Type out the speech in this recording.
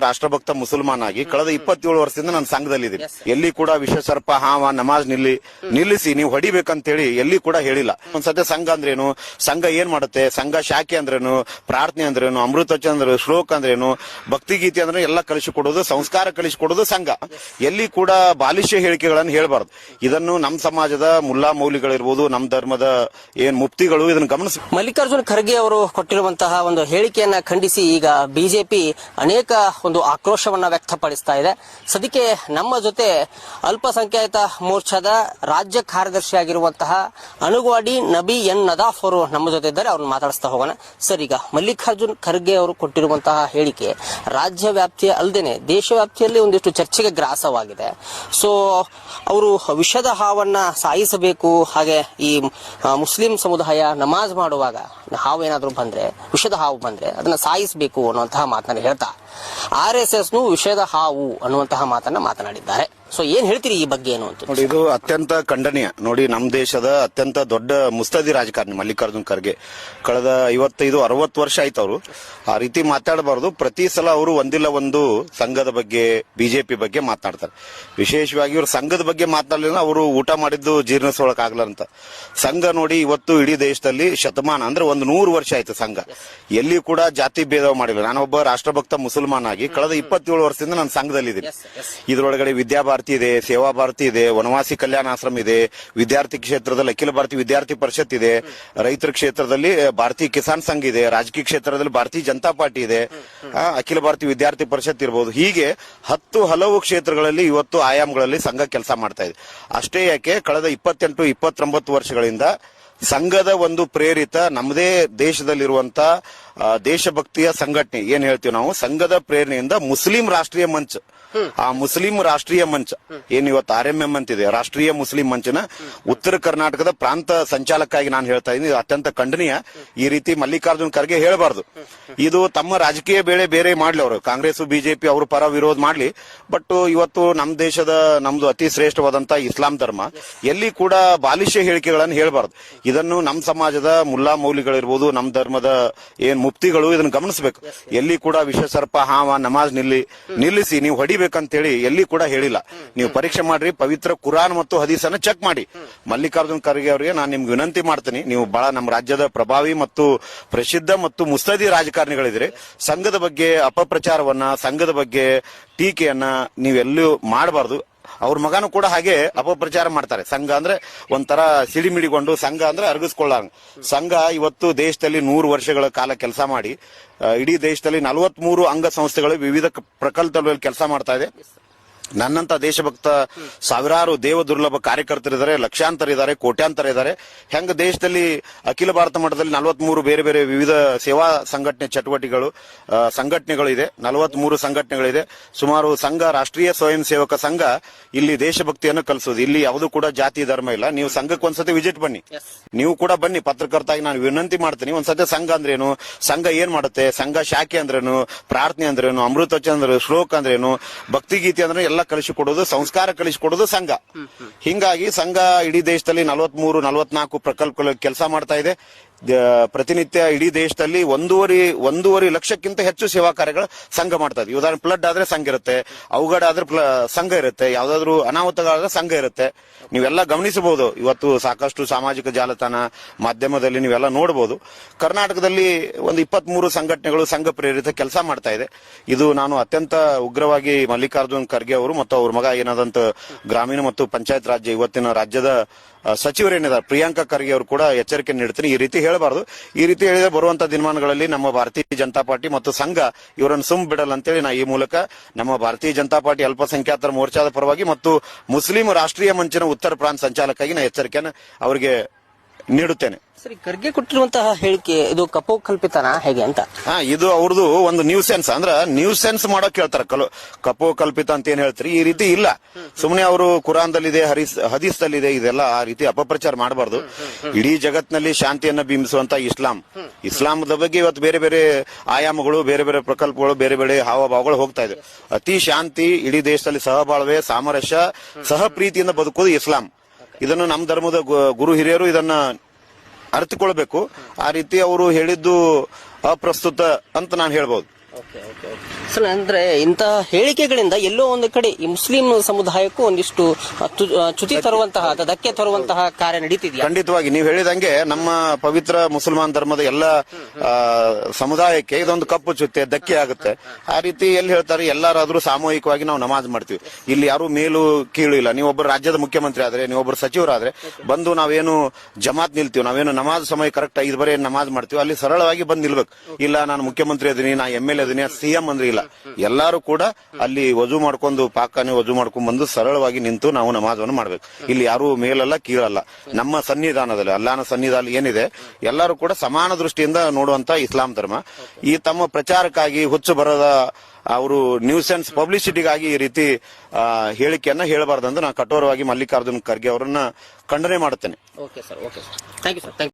ರಾಷ್ಟ್ರಭಕ್ತ ಮುಸಲ್ಮಾನ್ ಆಗಿ ಕಳೆದ 27 ವರ್ಷದಿಂದ ನಾನು ಸಂಘದಲ್ಲಿದ್ದೀನಿ. ಎಲ್ಲಿ ಕೂಡ ವಿಷಸರ್ಪ ಹಾವ ನಮಾಜ್ ನಿಲ್ಲಿಸಿ ನೀವು ಹೊಡಿಬೇಕಂತೇಳಿ ಎಲ್ಲಿ ಕೂಡ ಹೇಳಿಲ್ಲ. ಒಂದ್ಸತಿ ಸಂಘ ಅಂದ್ರೇನು, ಸಂಘ ಏನ್ ಮಾಡುತ್ತೆ, ಸಂಘ ಶಾಖೆ ಅಂದ್ರೇನು, ಪ್ರಾರ್ಥನೆ ಅಂದ್ರೇನು, ಅಮೃತಚಂದ್ರ ಅಂದ್ರೆ ಶ್ಲೋಕ ಅಂದ್ರೇನು, ಭಕ್ತಿಗೀತೆ ಅಂದ್ರೆ ಎಲ್ಲ ಕಲಿಸಿಕೊಡೋದು, ಸಂಸ್ಕಾರ ಕಲಿಸಿಕೊಡೋದು ಸಂಘ. ಎಲ್ಲಿ ಕೂಡ ಬಾಲಿಷ್ಯ ಹೇಳಿಕೆಗಳನ್ನು ಹೇಳಬಾರ್ದು. ಇದನ್ನು ನಮ್ಮ ಸಮಾಜದ ಮುಲ್ಲಾ ಮೌಲಿಗಳಿರ್ಬೋದು, ನಮ್ಮ ಧರ್ಮದ ಏನ್ ಮುಫ್ತಿಗಳು ಇದನ್ನು ಗಮನಿಸ. ಮಲ್ಲಿಕಾರ್ಜುನ್ ಖರ್ಗೆ ಅವರು ಕೊಟ್ಟಿರುವಂತಹ ಒಂದು ಹೇಳಿಕೆಯನ್ನ ಖಂಡಿಸಿ ಈಗ ಬಿಜೆಪಿ ಅನೇಕ ಒಂದು ಆಕ್ರೋಶವನ್ನ ವ್ಯಕ್ತಪಡಿಸ್ತಾ ಇದೆ. ಸದ್ಯಕ್ಕೆ ನಮ್ಮ ಜೊತೆ ಅಲ್ಪಸಂಖ್ಯಾತ ಮೋರ್ಚಾದ ರಾಜ್ಯ ಕಾರ್ಯದರ್ಶಿಯಾಗಿರುವಂತಹ ಅನುಗ್ವಾಡಿ ನಬಿ ಎನ್ ನದಾಫ್ ಅವರು ನಮ್ಮ ಜೊತೆ ಇದ್ದಾರೆ. ಅವ್ರನ್ನ ಮಾತಾಡಿಸ್ತಾ ಹೋಗೋಣ. ಸರ್, ಈಗ ಮಲ್ಲಿಕಾರ್ಜುನ್ ಖರ್ಗೆ ಅವರು ಕೊಟ್ಟಿರುವಂತಹ ಹೇಳಿಕೆ ರಾಜ್ಯ ವ್ಯಾಪ್ತಿಯ ಅಲ್ಲದೇನೆ ದೇಶ ವ್ಯಾಪ್ತಿಯಲ್ಲಿ ಒಂದಿಷ್ಟು ಚರ್ಚೆಗೆ ಗ್ರಾಸವಾಗಿದೆ. ಸೊ ಅವರು ವಿಷದ ಹಾವನ್ನ ಸಾಯಿಸಬೇಕು, ಹಾಗೆ ಈ ಮುಸ್ಲಿಂ ಸಮುದಾಯ ನಮಾಜ್ ಮಾಡುವಾಗ ಹಾವು ಏನಾದ್ರು ಬಂದ್ರೆ, ವಿಷದ ಹಾವು ಬಂದ್ರೆ ಅದನ್ನ ಸಾಯಿಸಬೇಕು ಅನ್ನುವಂತಹ ಮಾತನ್ನ ಹೇಳ್ತಾ RSS ವಿಷದ ಹಾವು ಅನ್ನುವಂತಹ ಮಾತನ್ನ ಮಾತನಾಡಿದ್ದಾರೆ. ಸೊ ಏನ್ ಹೇಳ್ತೀರಿ ಈ ಬಗ್ಗೆ ಏನು ಅಂತ ನೋಡಿ. ಇದು ಅತ್ಯಂತ ಖಂಡನೀಯ. ನೋಡಿ, ನಮ್ಮ ದೇಶದ ಅತ್ಯಂತ ದೊಡ್ಡ ಮುಸ್ತದಿ ರಾಜಕಾರಣಿ ಮಲ್ಲಿಕಾರ್ಜುನ್ ಖರ್ಗೆ ಕಳೆದ 55-60 ವರ್ಷ ಆಯ್ತು ಅವರು ಆ ರೀತಿ ಮಾತಾಡಬಾರದು. ಪ್ರತಿ ಸಲ ಅವರು ಒಂದಿಲ್ಲ ಒಂದು ಸಂಘದ ಬಗ್ಗೆ, ಬಿಜೆಪಿ ಬಗ್ಗೆ ಮಾತನಾಡ್ತಾರೆ. ವಿಶೇಷವಾಗಿ ಇವರು ಸಂಘದ ಬಗ್ಗೆ ಮಾತನಾಡಲಿಲ್ಲ, ಅವರು ಊಟ ಮಾಡಿದ್ದು ಜೀರ್ಣಿಸೋಳಕ್ ಆಗ್ಲಂತ. ಸಂಘ ನೋಡಿ, ಇವತ್ತು ಇಡೀ ದೇಶದಲ್ಲಿ ಶತಮಾನ ಅಂದ್ರೆ 100 ವರ್ಷ ಆಯ್ತು ಸಂಘ. ಎಲ್ಲಿ ಕೂಡ ಜಾತಿ ಭೇದ ಮಾಡಿಲ್ಲ. ನಾನೊಬ್ಬ ರಾಷ್ಟ್ರಭಕ್ತ ಮುಸಲ್ಮಾನ್ ಆಗಿ ಕಳೆದ 27 ವರ್ಷದಿಂದ ನಾನು ಸಂಘದಲ್ಲಿದ್ದೀನಿ. ಇದರೊಳಗಡೆ ವಿದ್ಯಾಭಾರತಿ ಇದೆ, ಸೇವಾ ಭಾರತಿ ಇದೆ, ವನವಾಸಿ ಕಲ್ಯಾಣ ಆಶ್ರಮ ಇದೆ, ವಿದ್ಯಾರ್ಥಿ ಕ್ಷೇತ್ರದಲ್ಲಿ ಅಖಿಲ ಭಾರತೀಯ ವಿದ್ಯಾರ್ಥಿ ಪರಿಷತ್ ಇದೆ, ರೈತರ ಕ್ಷೇತ್ರದಲ್ಲಿ ಭಾರತೀಯ ಕಿಸಾನ್ ಸಂಘ ಇದೆ, ರಾಜಕೀಯ ಕ್ಷೇತ್ರದಲ್ಲಿ ಭಾರತೀಯ ಜನತಾ ಪಾರ್ಟಿ ಇದೆ, ಅಖಿಲ ಭಾರತೀಯ ವಿದ್ಯಾರ್ಥಿ ಪರಿಷತ್ ಇರಬಹುದು. ಹೀಗೆ 10 ಹಲವು ಕ್ಷೇತ್ರಗಳಲ್ಲಿ ಇವತ್ತು ಆಯಾಮಗಳಲ್ಲಿ ಸಂಘ ಕೆಲಸ ಮಾಡ್ತಾ ಇದೆ. ಅಷ್ಟೇ ಯಾಕೆ, ಕಳೆದ 28-29 ವರ್ಷಗಳಿಂದ ಸಂಘದ ಒಂದು ಪ್ರೇರಿತ ನಮ್ಮದೇ ದೇಶದಲ್ಲಿರುವಂತ ದೇಶಭಕ್ತಿಯ ಸಂಘಟನೆ ಏನ್ ಹೇಳ್ತೀವಿ ನಾವು, ಸಂಘದ ಪ್ರೇರಣೆಯಿಂದ ಮುಸ್ಲಿಂ ರಾಷ್ಟ್ರೀಯ ಮಂಚ್, ಆ ಮುಸ್ಲಿಂ ರಾಷ್ಟ್ರೀಯ ಮಂಚ್ ಏನ್ ಇವತ್ತು RMM ಅಂತಿದೆ, ರಾಷ್ಟ್ರೀಯ ಮುಸ್ಲಿಂ ಮಂಚನ ಉತ್ತರ ಕರ್ನಾಟಕದ ಪ್ರಾಂತ ಸಂಚಾಲಕಾಗಿ ನಾನು ಹೇಳ್ತಾ ಇದ್ದೀನಿ. ಇದು ಅತ್ಯಂತ ಖಂಡನೀಯ. ಈ ರೀತಿ ಮಲ್ಲಿಕಾರ್ಜುನ್ ಖರ್ಗೆ ಹೇಳಬಾರ್ದು. ಇದು ತಮ್ಮ ರಾಜಕೀಯ ಬೇರೆ ಮಾಡ್ಲಿ, ಅವರು ಕಾಂಗ್ರೆಸ್ ಬಿಜೆಪಿ ಅವ್ರ ಪರ ವಿರೋಧ ಮಾಡ್ಲಿ. ಬಟ್ ಇವತ್ತು ನಮ್ಮ ದೇಶದ ನಮ್ದು ಅತಿ ಶ್ರೇಷ್ಠವಾದಂತ ಇಸ್ಲಾಂ ಧರ್ಮ ಎಲ್ಲಿ ಕೂಡ ಬಾಲಿಷ್ಯ ಹೇಳಿಕೆಗಳನ್ನು ಹೇಳಬಾರ್ದು. ಇದನ್ನು ನಮ್ಮ ಸಮಾಜದ ಮುಲ್ಲಾ ಮೌಲಿಗಳಿರ್ಬೋದು, ನಮ್ಮ ಧರ್ಮದ ಏನ್ ಮುಫ್ತಿಗಳು ಇದನ್ನು ಗಮನಿಸಬೇಕು. ಎಲ್ಲಿ ಕೂಡ ವಿಷಸರ್ಪ ಹಾವ ನಮಾಜ್ ನಿಲ್ಲಿಸಿ ನೀವು ಹೊಡಿಬೇಕಂತೇಳಿ ಎಲ್ಲಿ ಕೂಡ ಹೇಳಿಲ್ಲ. ನೀವು ಪರೀಕ್ಷೆ ಮಾಡ್ರಿ, ಪವಿತ್ರ ಕುರಾನ್ ಮತ್ತು ಹದೀಸನ್ನ ಚೆಕ್ ಮಾಡಿ. ಮಲ್ಲಿಕಾರ್ಜುನ್ ಖರ್ಗೆ ಅವರಿಗೆ ನಾನು ನಿಮ್ಗೆ ವಿನಂತಿ ಮಾಡ್ತೀನಿ, ನೀವು ಬಹಳ ನಮ್ಮ ರಾಜ್ಯದ ಪ್ರಭಾವಿ ಮತ್ತು ಪ್ರಸಿದ್ಧ ಮತ್ತು ಮುಸ್ತದಿ ರಾಜಕಾರಣಿಗಳಿದ್ರೆ, ಸಂಘದ ಬಗ್ಗೆ ಅಪಪ್ರಚಾರವನ್ನ, ಸಂಘದ ಬಗ್ಗೆ ಟೀಕೆಯನ್ನ ನೀವೆಲ್ಲೂ ಮಾಡಬಾರ್ದು. ಅವ್ರ ಮಗನೂ ಕೂಡ ಹಾಗೆ ಅಪಪ್ರಚಾರ ಮಾಡ್ತಾರೆ. ಸಂಘ ಅಂದ್ರೆ ಒಂಥರ ಸಿಡಿಮಿಡಿಗೊಂಡು, ಸಂಘ ಅಂದ್ರೆ ಅರಗಿಸ್ಕೊಳ್ಳಂಗ. ಸಂಘ ಇವತ್ತು ದೇಶದಲ್ಲಿ 100 ವರ್ಷಗಳ ಕಾಲ ಕೆಲಸ ಮಾಡಿ ಇಡೀ ದೇಶದಲ್ಲಿ 43 ಅಂಗ ಸಂಸ್ಥೆಗಳು ವಿವಿಧ ಪ್ರಕಲ್ಪಗಳಲ್ಲಿ ಕೆಲಸ ಮಾಡ್ತಾ ಇದೆ. ನನ್ನಂತ ದೇಶಭಕ್ತ ಸಾವಿರಾರು ದೇವ ದುರ್ಲಭ ಕಾರ್ಯಕರ್ತರಿದ್ದಾರೆ, ಲಕ್ಷಾಂತರ ಇದ್ದಾರೆ, ಕೋಟ್ಯಾಂತರ ಇದ್ದಾರೆ. ಹೆಂಗ ದೇಶದಲ್ಲಿ ಅಖಿಲ ಭಾರತ ಮಟ್ಟದಲ್ಲಿ 43 ಬೇರೆ ವಿವಿಧ ಸೇವಾ ಸಂಘಟನೆಗಳು ಇದೆ, 43 ಸಂಘಟನೆಗಳಿದೆ. ಸುಮಾರು ಸಂಘ, ರಾಷ್ಟ್ರೀಯ ಸ್ವಯಂ ಸೇವಕ ಸಂಘ ಇಲ್ಲಿ ದೇಶಭಕ್ತಿಯನ್ನು ಕಲಿಸೋದು. ಇಲ್ಲಿ ಯಾವುದು ಕೂಡ ಜಾತಿ ಧರ್ಮ ಇಲ್ಲ. ನೀವು ಸಂಘಕ್ಕೆ ಒಂದ್ಸತಿ ವಿಸಿಟ್ ಬನ್ನಿ, ನೀವು ಕೂಡ ಬನ್ನಿ. ಪತ್ರಕರ್ತಾಗಿ ನಾನು ವಿನಂತಿ ಮಾಡ್ತೀನಿ, ಒಂದ್ಸತಿ ಸಂಘ ಅಂದ್ರೇನು, ಸಂಘ ಏನ್ ಮಾಡುತ್ತೆ, ಸಂಘ ಶಾಖೆ ಅಂದ್ರೇನು, ಪ್ರಾರ್ಥನೆ ಅಂದ್ರೇನು, ಅಮೃತಚಂದ್ರ ಶ್ಲೋಕ ಅಂದ್ರೇನು, ಭಕ್ತಿಗೀತೆ ಅಂದ್ರೆ ಎಲ್ಲ ಕಲಿಸಿಕೊಡೋದು, ಸಂಸ್ಕಾರ ಕಲಿಸಿಕೊಡೋದು ಸಂಘ. ಹಿಂಗಾಗಿ ಸಂಘ ಇಡೀ ದೇಶದಲ್ಲಿ 43-44 ಪ್ರಕಲ್ಪಗಳು ಕೆಲಸ ಮಾಡ್ತಾ ಇದೆ. ಪ್ರತಿನಿತ್ಯ ಇಡೀ ದೇಶದಲ್ಲಿ 1.5 ಲಕ್ಷಕ್ಕಿಂತ ಹೆಚ್ಚು ಸೇವಾ ಕಾರ್ಯಗಳು ಸಂಘ ಮಾಡ್ತಾ ಇದೆ. ಉದಾಹರಣೆ ಫ್ಲಡ್ ಆದ್ರೆ ಸಂಘ ಇರುತ್ತೆ, ಅವಘಡ ಆದ್ರೆ ಸಂಘ ಇರುತ್ತೆ, ಯಾವ್ದಾದ್ರು ಅನಾಹುತಗಳಾದ್ರೆ ಸಂಘ ಇರುತ್ತೆ. ನೀವೆಲ್ಲ ಗಮನಿಸಬಹುದು. ಇವತ್ತು ಸಾಕಷ್ಟು ಸಾಮಾಜಿಕ ಜಾಲತಾಣ ಮಾಧ್ಯಮದಲ್ಲಿ ನೀವೆಲ್ಲ ನೋಡಬಹುದು. ಕರ್ನಾಟಕದಲ್ಲಿ ಒಂದು 23 ಸಂಘಟನೆಗಳು ಸಂಘ ಪ್ರೇರಿತ ಕೆಲಸ ಮಾಡ್ತಾ ಇದೆ. ಇದು ನಾನು ಅತ್ಯಂತ ಉಗ್ರವಾಗಿ ಮಲ್ಲಿಕಾರ್ಜುನ್ ಖರ್ಗೆ ಅವರು ಮತ್ತು ಅವ್ರ ಮಗ ಏನಾದಂತ ಗ್ರಾಮೀಣ ಮತ್ತು ಪಂಚಾಯತ್ ರಾಜ್ಯ ಇವತ್ತಿನ ರಾಜ್ಯದ ಸಚಿವರೇನಿದ್ದಾರೆ ಪ್ರಿಯಾಂಕಾ ಖರ್ಗೆ ಅವರು ಕೂಡ ಎಚ್ಚರಿಕೆ ನೀಡ್ತೀನಿ, ಈ ರೀತಿ ಹೇಳಬಾರದು. ಈ ರೀತಿ ಹೇಳಿದ್ರೆ ಬರುವಂತಹ ದಿನಮಾನಗಳಲ್ಲಿ ನಮ್ಮ ಭಾರತೀಯ ಜನತಾ ಪಾರ್ಟಿ ಮತ್ತು ಸಂಘ ಇವರನ್ನು ಸುಮ್ ಬಿಡಲ್ಲ ಅಂತೇಳಿ ನಾ ಈ ಮೂಲಕ ನಮ್ಮ ಭಾರತೀಯ ಜನತಾ ಪಾರ್ಟಿ ಅಲ್ಪಸಂಖ್ಯಾತರ ಮೋರ್ಚಾದ ಪರವಾಗಿ ಮತ್ತು ಮುಸ್ಲಿಂ ರಾಷ್ಟ್ರೀಯ ಮಂಚಿನ ಉತ್ತರ ಪ್ರಾಂತ ಸಂಚಾಲಕಾಗಿ ನಾ ಎಚ್ಚರಿಕೆಯನ್ನು ಅವರಿಗೆ ನೀಡುತ್ತೇನೆ. ಸರಿ, ಖರ್ಗೆ ಕೊಟ್ಟಿರುವಂತಹ ಹೇಳಿಕೆ ಇದು ಕಪೋಕಲ್ಪಿತನ ಹೇಗೆ ಅಂತ? ಇದು ಅವ್ರದ್ದು ಒಂದು ನ್ಯೂಸೆನ್ಸ್, ಅಂದ್ರ ನ್ಯೂಸೆನ್ಸ್ ಮಾಡೋಕ್ ಹೇಳ್ತಾರೆ. ಕಪೋಕಲ್ಪಿತ ಅಂತ ಏನ್ ಹೇಳ್ತಾರೆ, ಈ ರೀತಿ ಇಲ್ಲ. ಸುಮ್ನೆ ಅವರು ಕುರಾನ್ದಲ್ಲಿದೆ, ಹದೀಸ್ದಲ್ಲಿದೆ, ಇದೆಲ್ಲ ಆ ರೀತಿ ಅಪಪ್ರಚಾರ ಮಾಡಬಾರ್ದು. ಇಡೀ ಜಗತ್ತಿನಲ್ಲಿ ಶಾಂತಿಯನ್ನ ಬಿಂಬಿಸುವಂತ ಇಸ್ಲಾಮದ ಬಗ್ಗೆ ಇವತ್ತು ಬೇರೆ ಆಯಾಮಗಳು, ಬೇರೆ ಪ್ರಕಲ್ಪಗಳು, ಬೇರೆ ಹಾವಭಾವಗಳು ಹೋಗ್ತಾ ಇದೆ. ಅತಿ ಶಾಂತಿ, ಇಡೀ ದೇಶದಲ್ಲಿ ಸಹಬಾಳ್ವೆ, ಸಾಮರಸ್ಯ, ಸಹ ಪ್ರೀತಿಯಿಂದ ಬದುಕೋದು ಇಸ್ಲಾಂ. ಇದನ್ನು ನಮ್ಮ ಧರ್ಮದ ಗುರು ಹಿರಿಯರು ಇದನ್ನ ಅರ್ಥಕೊಳ್ಬೇಕು. ಆ ರೀತಿ ಅವರು ಹೇಳಿದ್ದು ಅಪ್ರಸ್ತುತ ಅಂತ ನಾನು ಹೇಳ್ಬಹುದು. ಸರ್, ಅಂದ್ರೆ ಇಂತಹ ಹೇಳಿಕೆಗಳಿಂದ ಎಲ್ಲೋ ಒಂದು ಕಡೆ ಈ ಮುಸ್ಲಿಂ ಸಮುದಾಯಕ್ಕೂ ಒಂದಿಷ್ಟು ಚ್ಯುತಿ ತರುವಂತಹ ಅಥವಾ ಧಕ್ಕೆ ತರುವಂತಹ ಕಾರ್ಯ ನಡೀತಿದೆಯಾ? ಖಂಡಿತವಾಗಿ ನೀವು ಹೇಳಿದಂಗೆ ನಮ್ಮ ಪವಿತ್ರ ಮುಸಲ್ಮಾನ್ ಧರ್ಮದ ಎಲ್ಲ ಸಮುದಾಯಕ್ಕೆ ಇದೊಂದು ಕಪ್ಪು ಚುತ್ತೆ ಧಕ್ಕೆ ಆಗುತ್ತೆ. ಆ ರೀತಿ ಎಲ್ಲಿ ಹೇಳ್ತಾರೆ, ಎಲ್ಲಾರಾದ್ರೂ ಸಾಮೂಹಿಕವಾಗಿ ನಾವು ನಮಾಜ್ ಮಾಡ್ತೀವಿ. ಇಲ್ಲಿ ಯಾರು ಮೇಲು ಕೀಳು ಇಲ್ಲ. ನೀವೊಬ್ಬರು ರಾಜ್ಯದ ಮುಖ್ಯಮಂತ್ರಿ ಆದ್ರೆ, ನೀವೊಬ್ಬರು ಸಚಿವರಾದ್ರೆ ಬಂದು ನಾವೇನು ಜಮಾತ್ ನಿಲ್ತೀವಿ, ನಾವೇನು ನಮಾಜ್ ಸಮಯ ಕರೆಕ್ಟ್ 5 ಬರೆ ನಮಾಜ್ ಮಾಡ್ತೀವಿ, ಅಲ್ಲಿ ಸರಳವಾಗಿ ಬಂದು ನಿಲ್ಬೇಕು. ಇಲ್ಲ ನಾನು ಮುಖ್ಯಮಂತ್ರಿ ಅದೀನಿ, ನಾ MLA ಅದೀನಿ, CM ಅಂದ್ರೆ ಇಲ್ಲ. ಎಲ್ಲಾರು ಕೂಡ ಅಲ್ಲಿ ವಜು ಮಾಡ್ಕೊಂಡು ಪಾಕಾನೆ ವಜು ಮಾಡ್ಕೊಂಡ್ ಬಂದು ಸರಳವಾಗಿ ನಿಂತು ನಾವು ನಮಾಜನ್ನು ಮಾಡ್ಬೇಕು. ಇಲ್ಲಿ ಯಾರು ಮೇಲಲ್ಲ ಕೀಳಲ್ಲ. ನಮ್ಮ ಸನ್ನಿಧಾನದಲ್ಲಿ ಅಲ್ಲಾನ ಸನ್ನಿಧಾನ ಏನಿದೆ ಎಲ್ಲರೂ ಕೂಡ ಸಮಾನ ದೃಷ್ಟಿಯಿಂದ ನೋಡುವಂತ ಇಸ್ಲಾಂ ಧರ್ಮ. ಈ ತಮ್ಮ ಪ್ರಚಾರಕ್ಕಾಗಿ ಹುಚ್ಚು ಬರದ ಅವರು ನ್ಯೂಸೆನ್ಸ್ ಪಬ್ಲಿಸಿಟಿಗಾಗಿ ಈ ರೀತಿ ಹೇಳಿಕೆಯನ್ನ ಹೇಳಬಾರ್ದಂದು ನಾನು ಕಠೋರವಾಗಿ ಮಲ್ಲಿಕಾರ್ಜುನ್ ಖರ್ಗೆ ಅವರನ್ನ ಖಂಡನೆ ಮಾಡುತ್ತೇನೆ. Okay sir, thank you sir.